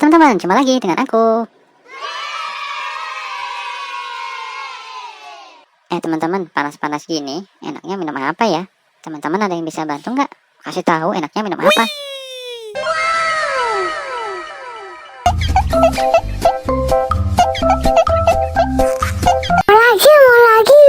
Halo teman-teman, jumpa lagi dengan aku. Teman-teman, panas-panas gini, enaknya minum apa ya? Teman-teman ada yang bisa bantu nggak? Kasih tahu enaknya minum apa? Mau lagi.